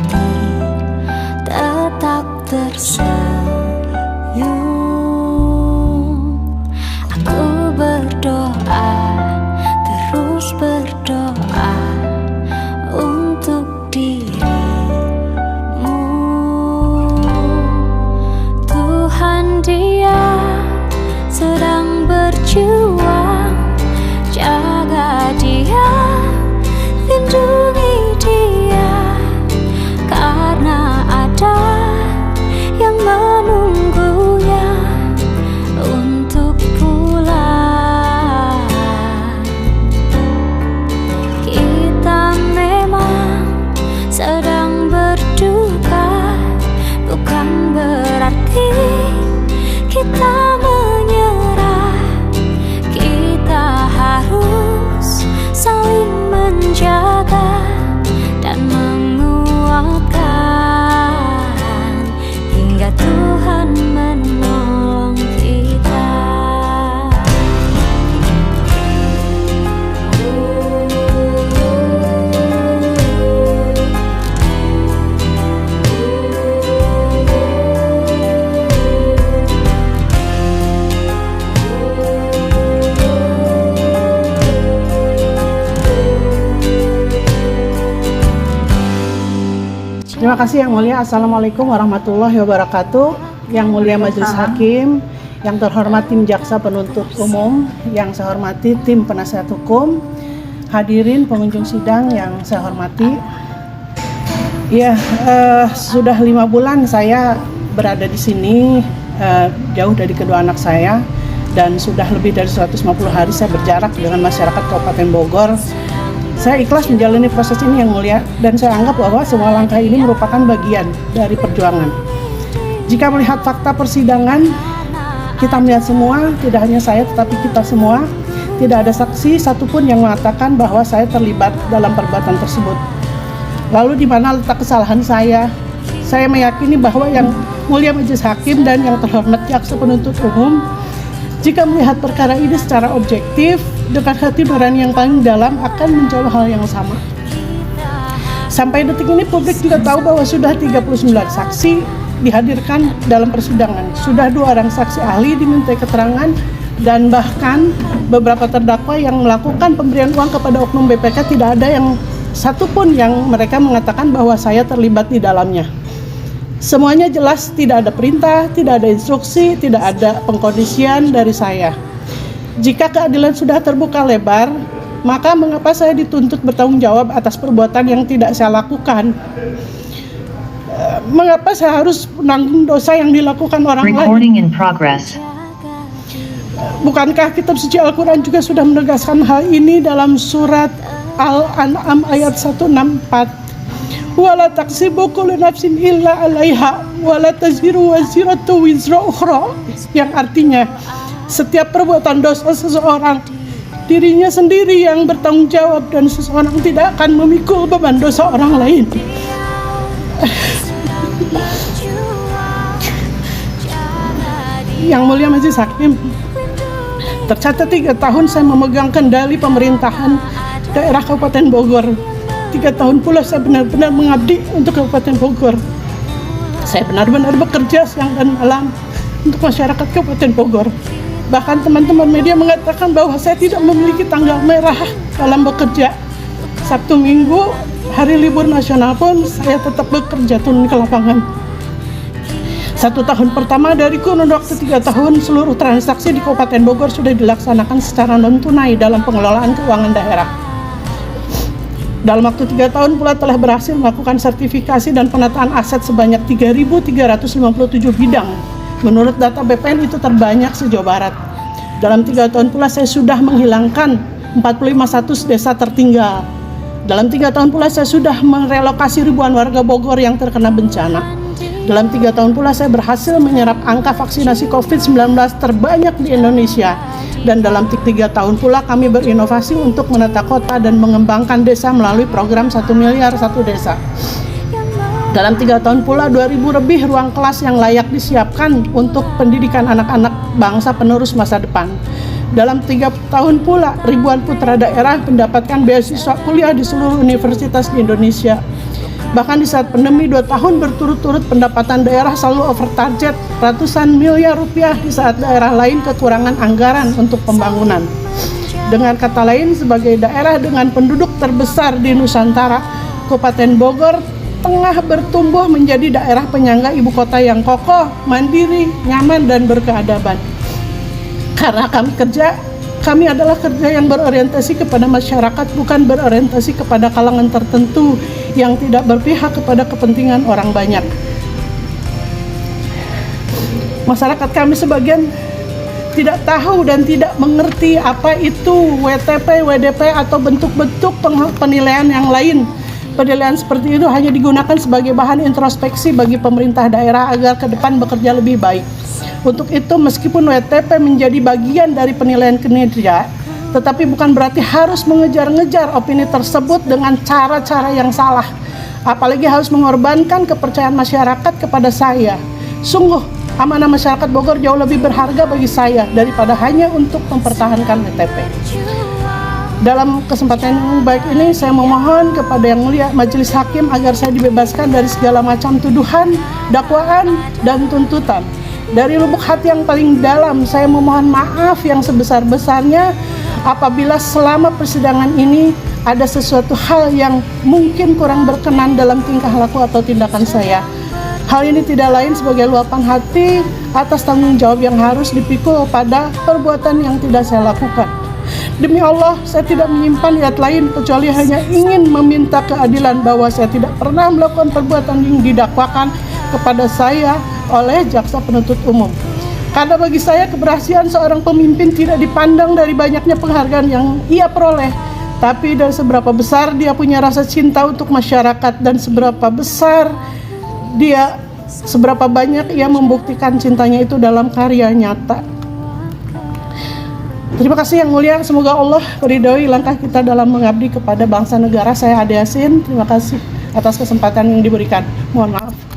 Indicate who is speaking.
Speaker 1: hati tetap tersenyum. Aku berdoa, terus berdoa untuk dirimu. Tuhan, Dia sedang berjuang, jaga Dia, lindungi Dia, karena ada yang menunggunya untuk pulang. Kita memang sedang berduka, bukan berarti kita menyerah. Kita harus saling menjaga dan menguatkan hingga Tuhan menolong kita.
Speaker 2: Terima kasih Yang Mulia. Assalamualaikum warahmatullahi wabarakatuh. Yang Mulia Majelis Hakim, yang terhormat tim Jaksa Penuntut Umum, yang saya hormati tim penasihat hukum, hadirin pengunjung sidang yang saya hormati. Ya, sudah 5 bulan saya berada di sini, jauh dari kedua anak saya, dan sudah lebih dari 150 hari saya berjarak dengan masyarakat Kabupaten Bogor. Saya ikhlas menjalani proses ini Yang Mulia, dan saya anggap bahwa semua langkah ini merupakan bagian dari perjuangan. Jika melihat fakta persidangan, kita melihat semua, tidak hanya saya tetapi kita semua, tidak ada saksi satupun yang mengatakan bahwa saya terlibat dalam perbuatan tersebut. Lalu di mana letak kesalahan saya? Saya meyakini bahwa Yang Mulia Majelis Hakim dan yang terhormat Jaksa Penuntut Umum, jika melihat perkara ini secara objektif, dengan hati nurani yang paling dalam akan menjawab hal yang sama. Sampai detik ini publik juga tahu bahwa sudah 39 saksi dihadirkan dalam persidangan. Sudah 2 orang saksi ahli dimintai keterangan, dan bahkan beberapa terdakwa yang melakukan pemberian uang kepada oknum BPK tidak ada yang satupun yang mereka mengatakan bahwa saya terlibat di dalamnya. Semuanya jelas, tidak ada perintah, tidak ada instruksi, tidak ada pengkondisian dari saya. Jika keadilan sudah terbuka lebar, maka mengapa saya dituntut bertanggung jawab atas perbuatan yang tidak saya lakukan? Mengapa saya harus menanggung dosa yang dilakukan orang lain? Bukankah kitab suci Al-Quran juga sudah menegaskan hal ini dalam surat Al-An'am ayat 164? Wala taksibu kullu nafsin illa 'alaiha wala taziru waziratu wizra ukhra, yang artinya setiap perbuatan dosa seseorang, dirinya sendiri yang bertanggung jawab, dan seseorang tidak akan memikul beban dosa orang lain. Yang Mulia Majelis Hakim, tercatat 3 tahun saya memegang kendali pemerintahan daerah Kabupaten Bogor. 3 tahun pula saya benar-benar mengabdi untuk Kabupaten Bogor. Saya benar-benar bekerja siang dan malam untuk masyarakat Kabupaten Bogor. Bahkan teman-teman media mengatakan bahwa saya tidak memiliki tanggal merah dalam bekerja. Sabtu Minggu, hari libur nasional pun saya tetap bekerja turun ke lapangan. 1 tahun pertama dari kurun waktu 3 tahun, seluruh transaksi di Kabupaten Bogor sudah dilaksanakan secara non-tunai dalam pengelolaan keuangan daerah. Dalam waktu 3 tahun pula telah berhasil melakukan sertifikasi dan penataan aset sebanyak 3.357 bidang. Menurut data BPN itu terbanyak se-Jawa Barat. Dalam 3 tahun pula saya sudah menghilangkan 45 status desa tertinggal. Dalam 3 tahun pula saya sudah merelokasi ribuan warga Bogor yang terkena bencana. Dalam 3 tahun pula saya berhasil menyerap angka vaksinasi COVID-19 terbanyak di Indonesia. Dan dalam 3 tahun pula kami berinovasi untuk menata kota dan mengembangkan desa melalui program 1 miliar 1 desa. Dalam 3 tahun pula 2.000 lebih ruang kelas yang layak disiapkan untuk pendidikan anak-anak bangsa penerus masa depan. Dalam 3 tahun pula ribuan putra daerah mendapatkan beasiswa kuliah di seluruh universitas di Indonesia. Bahkan di saat pandemi 2 tahun berturut-turut pendapatan daerah selalu over target ratusan miliar rupiah di saat daerah lain kekurangan anggaran untuk pembangunan. Dengan kata lain, sebagai daerah dengan penduduk terbesar di Nusantara, Kabupaten Bogor tengah bertumbuh menjadi daerah penyangga ibu kota yang kokoh, mandiri, nyaman, dan berkeadaban. Karena kami adalah kerja yang berorientasi kepada masyarakat, bukan berorientasi kepada kalangan tertentu yang tidak berpihak kepada kepentingan orang banyak. Masyarakat kami sebagian tidak tahu dan tidak mengerti apa itu WTP, WDP atau bentuk-bentuk penilaian yang lain. Penilaian seperti itu hanya digunakan sebagai bahan introspeksi bagi pemerintah daerah agar ke depan bekerja lebih baik. Untuk itu, meskipun WTP menjadi bagian dari penilaian kinerja, tetapi bukan berarti harus mengejar-ngejar opini tersebut dengan cara-cara yang salah. Apalagi harus mengorbankan kepercayaan masyarakat kepada saya. Sungguh, amanah masyarakat Bogor jauh lebih berharga bagi saya daripada hanya untuk mempertahankan WTP. Dalam kesempatan yang baik ini, saya memohon kepada Yang Mulia Majelis Hakim agar saya dibebaskan dari segala macam tuduhan, dakwaan, dan tuntutan. Dari lubuk hati yang paling dalam, saya memohon maaf yang sebesar-besarnya apabila selama persidangan ini ada sesuatu hal yang mungkin kurang berkenan dalam tingkah laku atau tindakan saya. Hal ini tidak lain sebagai luapan hati atas tanggung jawab yang harus dipikul pada perbuatan yang tidak saya lakukan. Demi Allah, saya tidak menyimpan niat lain kecuali hanya ingin meminta keadilan bahwa saya tidak pernah melakukan perbuatan yang didakwakan kepada saya oleh jaksa penuntut umum. Karena bagi saya keberhasilan seorang pemimpin tidak dipandang dari banyaknya penghargaan yang ia peroleh, tapi dari seberapa besar dia punya rasa cinta untuk masyarakat dan seberapa banyak ia membuktikan cintanya itu dalam karya nyata. Terima kasih Yang Mulia, semoga Allah meridhoi langkah kita dalam mengabdi kepada bangsa negara. Saya Ade Yasin, terima kasih atas kesempatan yang diberikan. Mohon maaf.